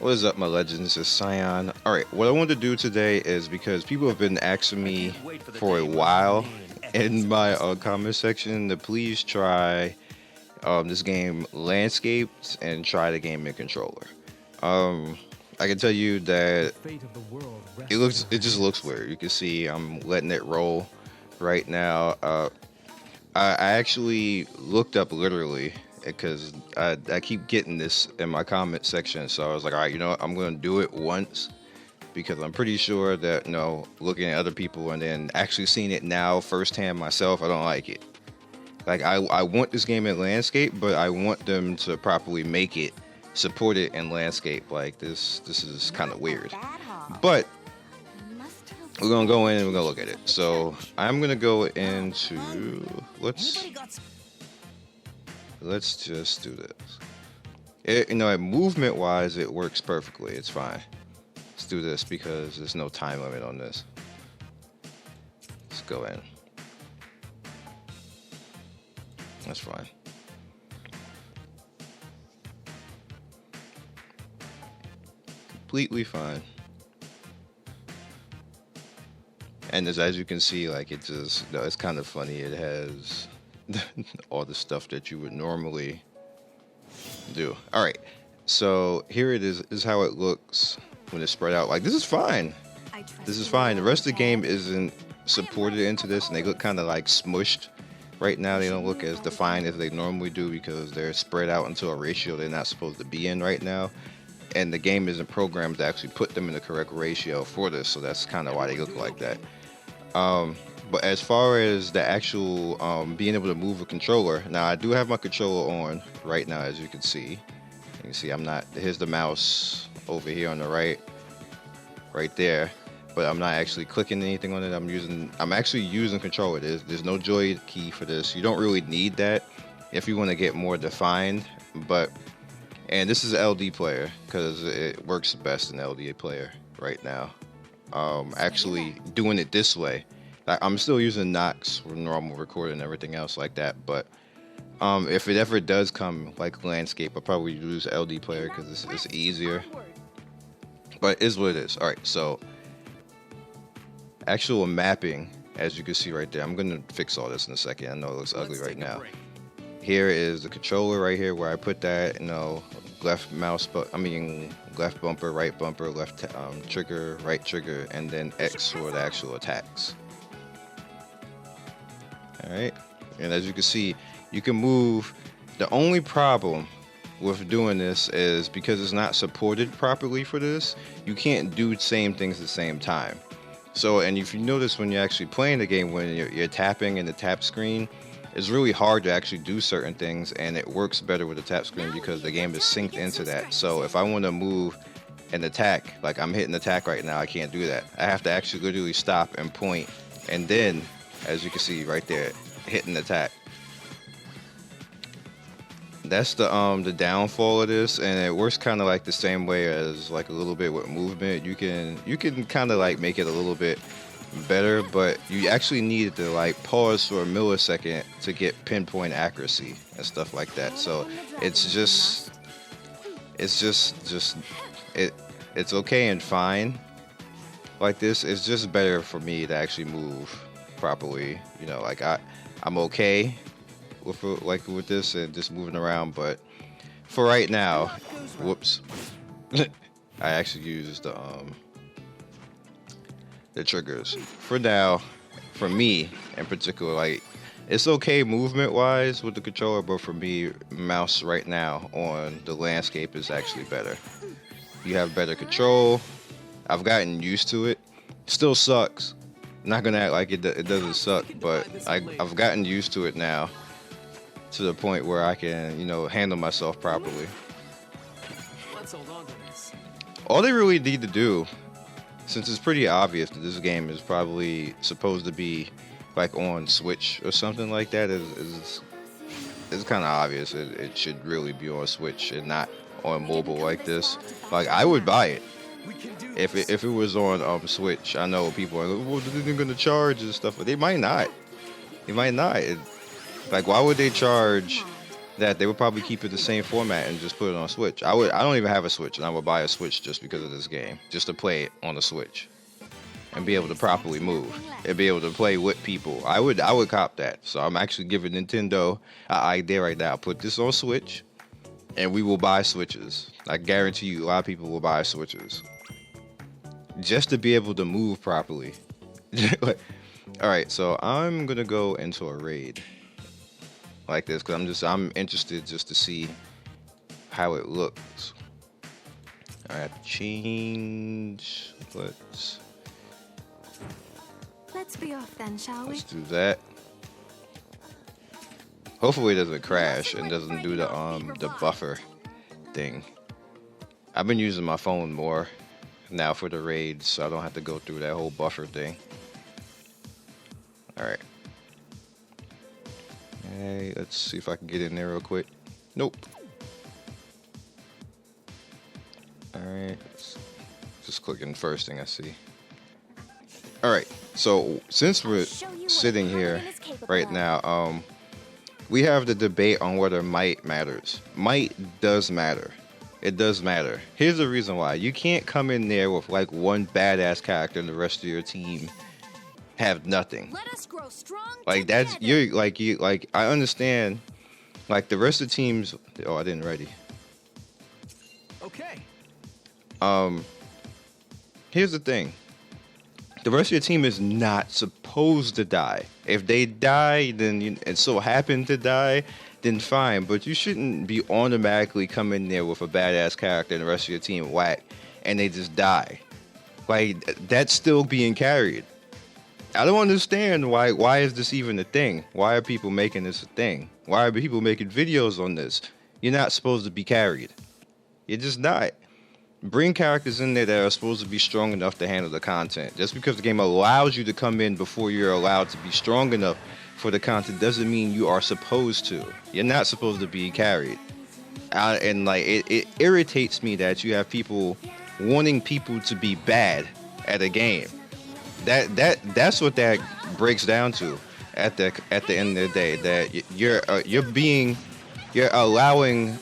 What is up, my legends? It's Scion. Alright, what I want to do today is because people have been asking me for a while in my comment section to please try this game Landscapes and try the game in controller. I can tell you that it just looks weird. You can see I'm letting it roll right now. I actually looked up literally because I keep getting this in my comment section. So I was like, all right, you know what? I'm going to do it once because I'm pretty sure that, looking at other people and then actually seeing it now firsthand myself, I don't like it. Like, I want this game in landscape, but I want them to properly make it, support it in landscape. Like, this is kind of weird. But we're gonna go in and we're gonna look at it. So I'm gonna go into let's just do this. Movement wise, it works perfectly. It's fine. Let's do this because there's no time limit on this. Let's go in. That's fine. Completely fine. And as you can see, like it's kind of funny. It has all the stuff that you would normally do. All right, so here it is. This is how it looks when it's spread out. Like, this is fine. This is fine. The rest of the game isn't supported into this, and they look kind of like smushed. Right now, they don't look as defined as they normally do because they're spread out into a ratio they're not supposed to be in right now. And the game isn't programmed to actually put them in the correct ratio for this, so that's kind of why they look like that. But as far as the actual being able to move a controller, now I do have my controller on right now, as you can see. You can see I'm not. Here's the mouse over here on the right there. But I'm not actually clicking anything on it. I'm actually using controller. There's no joy key for this. You don't really need that if you want to get more defined. And this is an LD player because it works best in LD player right now. Actually doing it this way. I'm still using Nox for normal recording and everything else like that. But if it ever does come like landscape, I'll probably use LD player because it's easier. But it is what it is. All right, so actual mapping, as you can see right there. I'm gonna fix all this in a second. I know it looks ugly right now. Here is the controller right here where I put that. Left mouse, left bumper, right bumper, left trigger, right trigger, and then X for the actual attacks. All right, and as you can see, you can move. The only problem with doing this is because it's not supported properly for this, you can't do the same things at the same time. So, and if you notice when you're actually playing the game, when you're tapping in the tap screen, it's really hard to actually do certain things, and it works better with the tap screen because the game is synced into that. So if I want to move and attack, like I'm hitting attack right now, I can't do that. I have to actually literally stop and point, and then, as you can see right there, hitting attack. That's the downfall of this, and it works kind of like the same way as like a little bit with movement. You can kind of like make it a little bit better, but you actually need to like pause for a millisecond to get pinpoint accuracy and stuff like that. So it's okay and fine like this. It's just better for me to actually move properly. Like I'm okay with this and just moving around, but for right now, whoops, I actually used the triggers for now. For me in particular, like, it's okay movement wise with the controller, but for me, mouse right now on the landscape is actually better. You have better control. I've gotten used to it. Still sucks. Not gonna act like it doesn't suck, but I've gotten used to it now, to the point where I can, handle myself properly. All they really need to do, since it's pretty obvious that this game is probably supposed to be like on Switch or something like that, is kind of obvious. It should really be on Switch and not on mobile like this. Like, I would buy it if it was on Switch. I know people are like, well, they're gonna charge and stuff, but they might not. Like, why would they charge that they would probably keep it the same format and just put it on Switch. I don't even have a Switch, and I would buy a Switch just because of this game, just to play it on the Switch and be able to properly move and be able to play with people. I would cop that. So I'm actually giving Nintendo an idea right now. Put this on Switch, and we will buy Switches. I guarantee you, a lot of people will buy Switches just to be able to move properly. All right, so I'm gonna go into a raid like this because I'm interested just to see how it looks. I have to change. Let's be off then, shall we? Let's do that. Hopefully it doesn't crash and doesn't do the buffer thing. I've been using my phone more now for the raids, so I don't have to go through that whole buffer thing. All right. Hey, let's see if I can get in there real quick. Nope. All right. Just clicking first thing I see. All right. So since we're sitting here right now, we have the debate on whether might matters. Might does matter. It does matter. Here's the reason why. You can't come in there with like one badass character and the rest of your team have nothing. Let us grow strong like that's you like I understand like the rest of the teams. Oh, I didn't ready. Okay. Here's the thing. The rest of your team is not supposed to die. If they die, then and so happen to die, then fine. But you shouldn't be automatically coming there with a badass character and the rest of your team whack, and they just die. Like that's still being carried. I don't understand why is this even a thing? Why are people making this a thing? Why are people making videos on this? You're not supposed to be carried. You're just not. Bring characters in there that are supposed to be strong enough to handle the content. Just because the game allows you to come in before you're allowed to be strong enough for the content doesn't mean you are supposed to. You're not supposed to be carried. And like it irritates me that you have people wanting people to be bad at a game. That's what that breaks down to at the end of the day. That you're allowing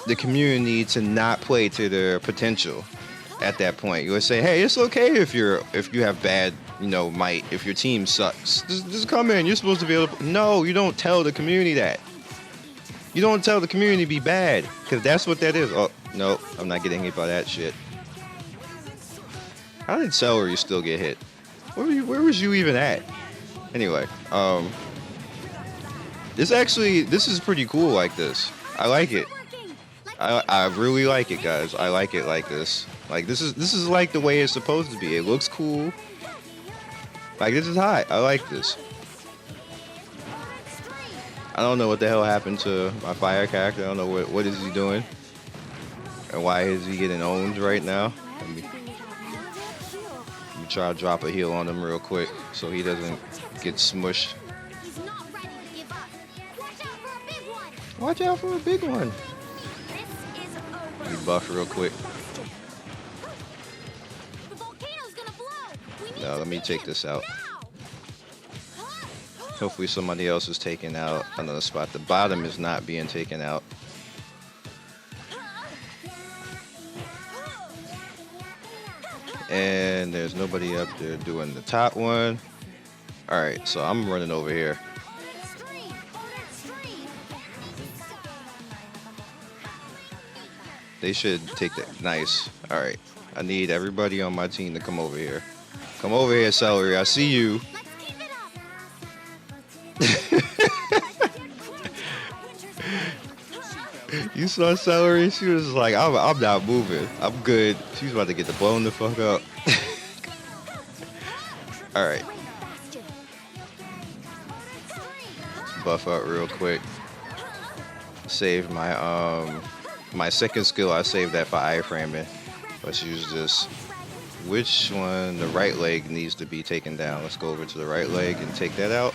the community to not play to their potential at that point. You would say, hey, it's okay if you have bad, might, if your team sucks. Just come in. You're supposed to be able to. No, you don't tell the community that. You don't tell the community to be bad, because that's what that is. Oh, no, I'm not getting hit by that shit. How did Celery still get hit? Where was you even at? Anyway, this is pretty cool like this. I like it. I really like it, guys. I like it like this. Like this is like the way it's supposed to be. It looks cool. Like this is hot. I like this. I don't know what the hell happened to my fire character. I don't know what is he doing, and why is he getting owned right now. Let me try to drop a heal on him real quick so he doesn't get smushed. Watch out for a big one. Let me buff real quick. Now let me take this out. Hopefully somebody else is taking out another spot. The bottom is not being taken out. And there's nobody up there doing the top one. Alright, so I'm running over here. They should take that. Nice. Alright. I need everybody on my team to come over here. Come over here, Celery. I see you. You saw Celery? She was like, I'm not moving. I'm good. She's about to get the blown the fuck up. Alright. Let's buff up real quick. Save my my second skill. I saved that for iframing. Let's use this. Which one? The right leg needs to be taken down. Let's go over to the right leg and take that out.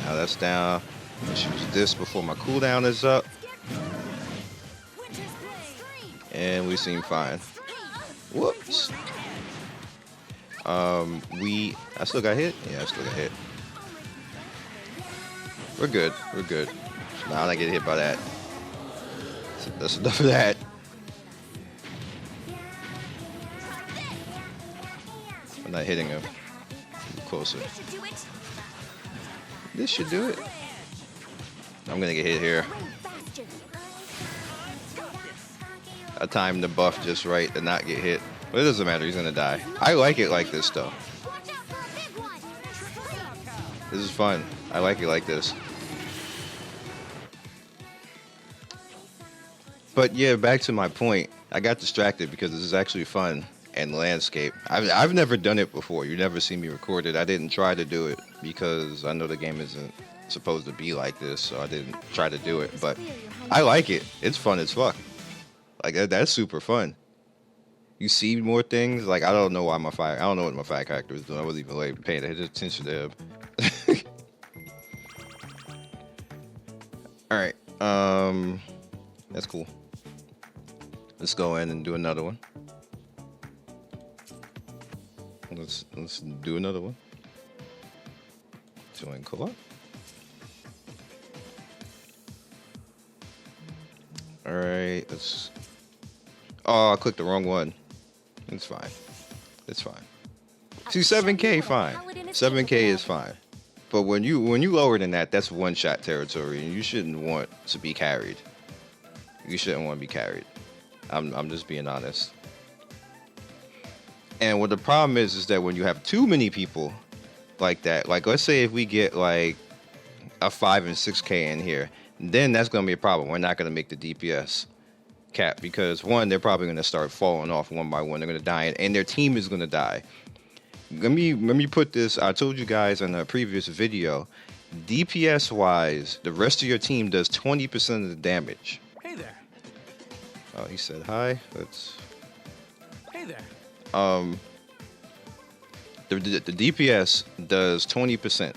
Now that's down. Let's use this before my cooldown is up. And we seem fine. Whoops. I still got hit? Yeah, I still got hit. We're good. We're good. Now I don't get hit by that. So that's enough of that. I'm not hitting him. Move closer. This should do it. I'm gonna get hit here. I timed the buff just right to not get hit. But it doesn't matter, he's gonna die. I like it like this though. This is fun. I like it like this. But yeah, back to my point. I got distracted because this is actually fun and landscape. I've never done it before. You never see me record it. I didn't try to do it because I know the game isn't supposed to be like this, so I didn't try to do it. But I like it. It's fun as fuck. Like that's super fun. You see more things. Like I don't know why I don't know what my fire character was doing. I wasn't even like paying attention to him. All right. That's cool. Let's go in and do another one. Let's do another one. Join co-op. All right. Let's. Oh, I clicked the wrong one. It's fine. It's fine. See, 7K, fine. 7K is fine. But when you lower than that, that's one-shot territory, and you shouldn't want to be carried. You shouldn't want to be carried. I'm just being honest. And what the problem is that when you have too many people like that, like let's say if we get like a 5 and 6K in here, then that's gonna be a problem. We're not gonna make the DPS cap because one, they're probably gonna start falling off one by one. They're gonna die, and their team is gonna die. Let me put this. I told you guys in a previous video, DPS wise, the rest of your team does 20% of the damage. Hey there. Oh, he said hi. Let's. Hey there. The DPS does 20%.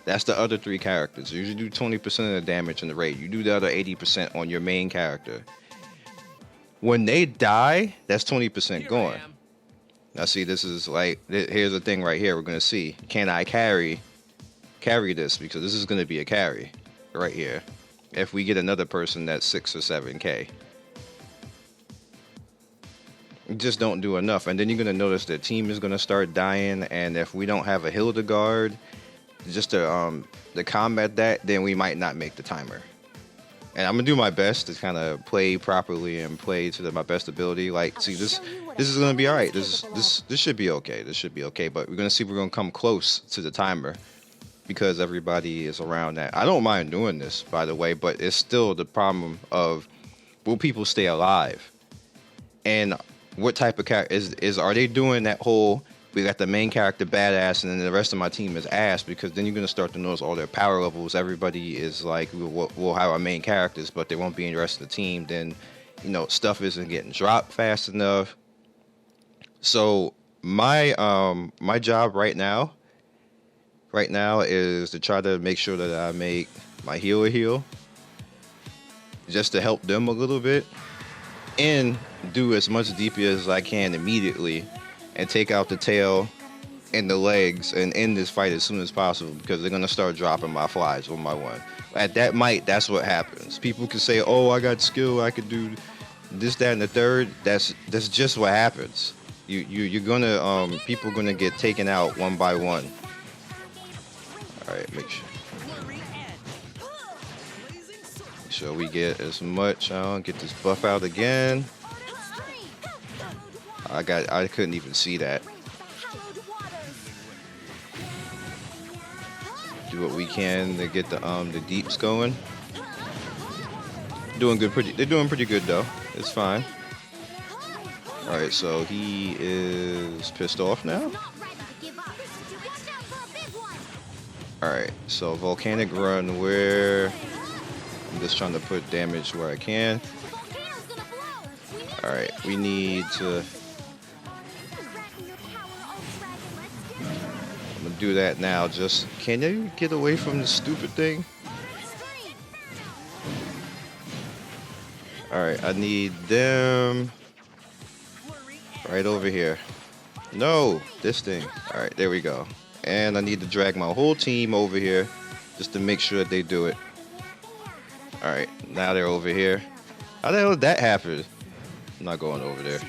That's the other 3 characters. You usually do 20% of the damage in the raid. You do the other 80% on your main character. When they die, that's 20% gone. Now see, this is like, here's the thing right here. We're gonna see, can I carry this? Because this is gonna be a carry right here. If we get another person that's 6 or 7K. Just don't do enough, and then you're gonna notice the team is gonna start dying, and if we don't have a Hildegard just to combat that, then we might not make the timer. And I'm gonna do my best to kind of play properly and play to my best ability. Like, see, this is gonna be all right. This should be okay. This should be okay. But we're gonna see if we're gonna come close to the timer because everybody is around that. I don't mind doing this, by the way, but it's still the problem of will people stay alive? And what type of character are they doing that whole? We got the main character badass, and then the rest of my team is ass, because then you're gonna start to notice all their power levels. Everybody is like, we'll have our main characters, but there won't be any rest of the team. Then, you know, stuff isn't getting dropped fast enough. So my my job right now is to try to make sure that I make my healer heal, just to help them a little bit, and do as much DPS as I can immediately, and take out the tail and the legs and end this fight as soon as possible, because they're gonna start dropping my flies one by one. That's what happens. People can say, "Oh, I got skill, I could do this, that, and the third." That's just what happens. You're gonna people are gonna get taken out one by one. All right, make sure we get as much. Get this buff out again. I couldn't even see that. Do what we can to get the deeps going. They're doing pretty good though. It's fine. All right, so he is pissed off now. All right, so volcanic run where I'm just trying to put damage where I can. All right, we need to. I'm gonna do that now. Just can you get away from the stupid thing? All right, I need them right over here. No, this thing. All right, there we go. And I need to drag my whole team over here just to make sure that they do it. All right, now they're over here. How the hell did that happen? I'm not going over there.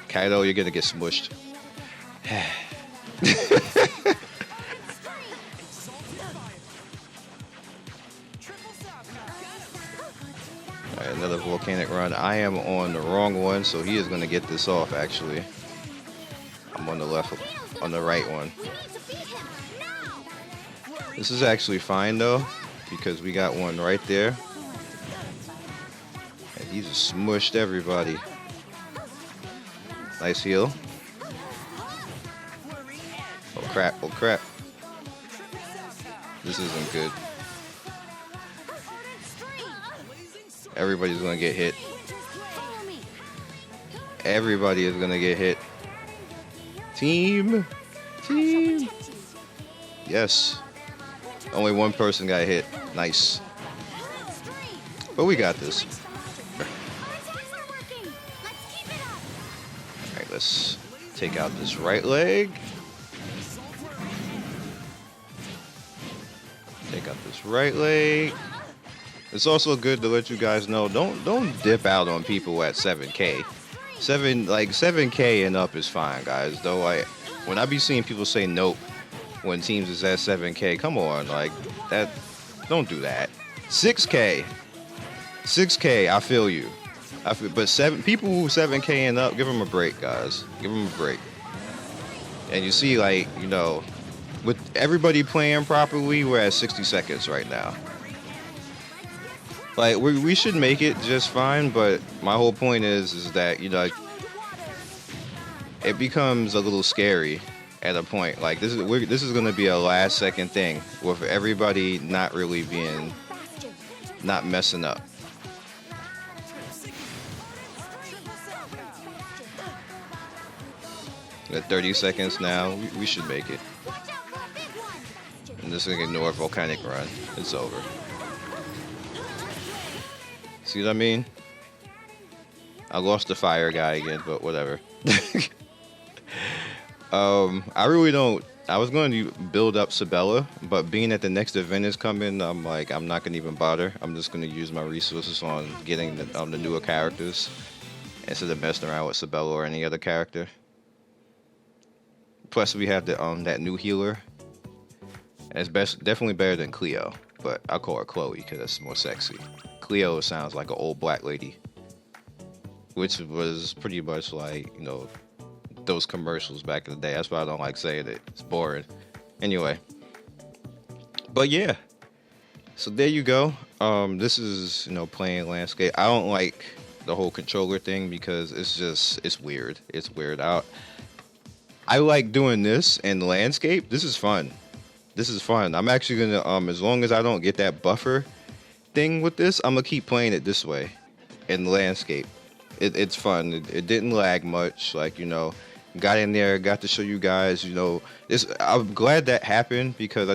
Kaido, you're gonna get smushed. Alright, another volcanic run. I am on the wrong one, so he is gonna get this off actually. I'm on the left, on the right one. We need to beat him now. This is actually fine though, because we got one right there. And he just smushed everybody. Nice heal. Oh crap, oh crap. This isn't good. Everybody's gonna get hit. Follow me. Everybody is gonna get hit. Team! Team! Yes. Only one person got hit. Nice. But we got this. Alright, let's take out this right leg. Take out this right leg. It's also good to let you guys know, don't dip out on people at 7K. 7K and up is fine, guys. Though when I be seeing people say nope when teams is at 7K, come on, like that, don't do that. 6K, I feel you. But people who 7K and up, give them a break, guys. Give them a break. And you see, like, you know, with everybody playing properly, we're at 60 seconds right now. Like we should make it just fine, but my whole point is that, you know, it becomes a little scary at a point. Like this is going to be a last second thing with everybody not really not messing up. At 30 seconds now, we should make it. And this is gonna ignore volcanic run. It's over. See what I mean? I lost the fire guy again, but whatever. I really don't. I was going to build up Sabella, but being that the next event is coming, I'm like, I'm not going to even bother. I'm just going to use my resources on getting the newer characters instead of messing around with Sabella or any other character. Plus, we have that new healer. And it's definitely better than Cleo, but I'll call her Chloe because that's more sexy. Cleo sounds like an old black lady, which was pretty much like, you know, those commercials back in the day. That's why I don't like saying it. It's boring. Anyway, but yeah. So there you go. This is, you know, playing landscape. I don't like the whole controller thing because it's weird. It's weird. I like doing this in landscape. This is fun. This is fun. I'm actually gonna as long as I don't get that buffer thing with this, I'm gonna keep playing it this way in landscape. It's fun. It didn't lag much. Like, you know, got in there, got to show you guys, you know, I'm glad that happened because I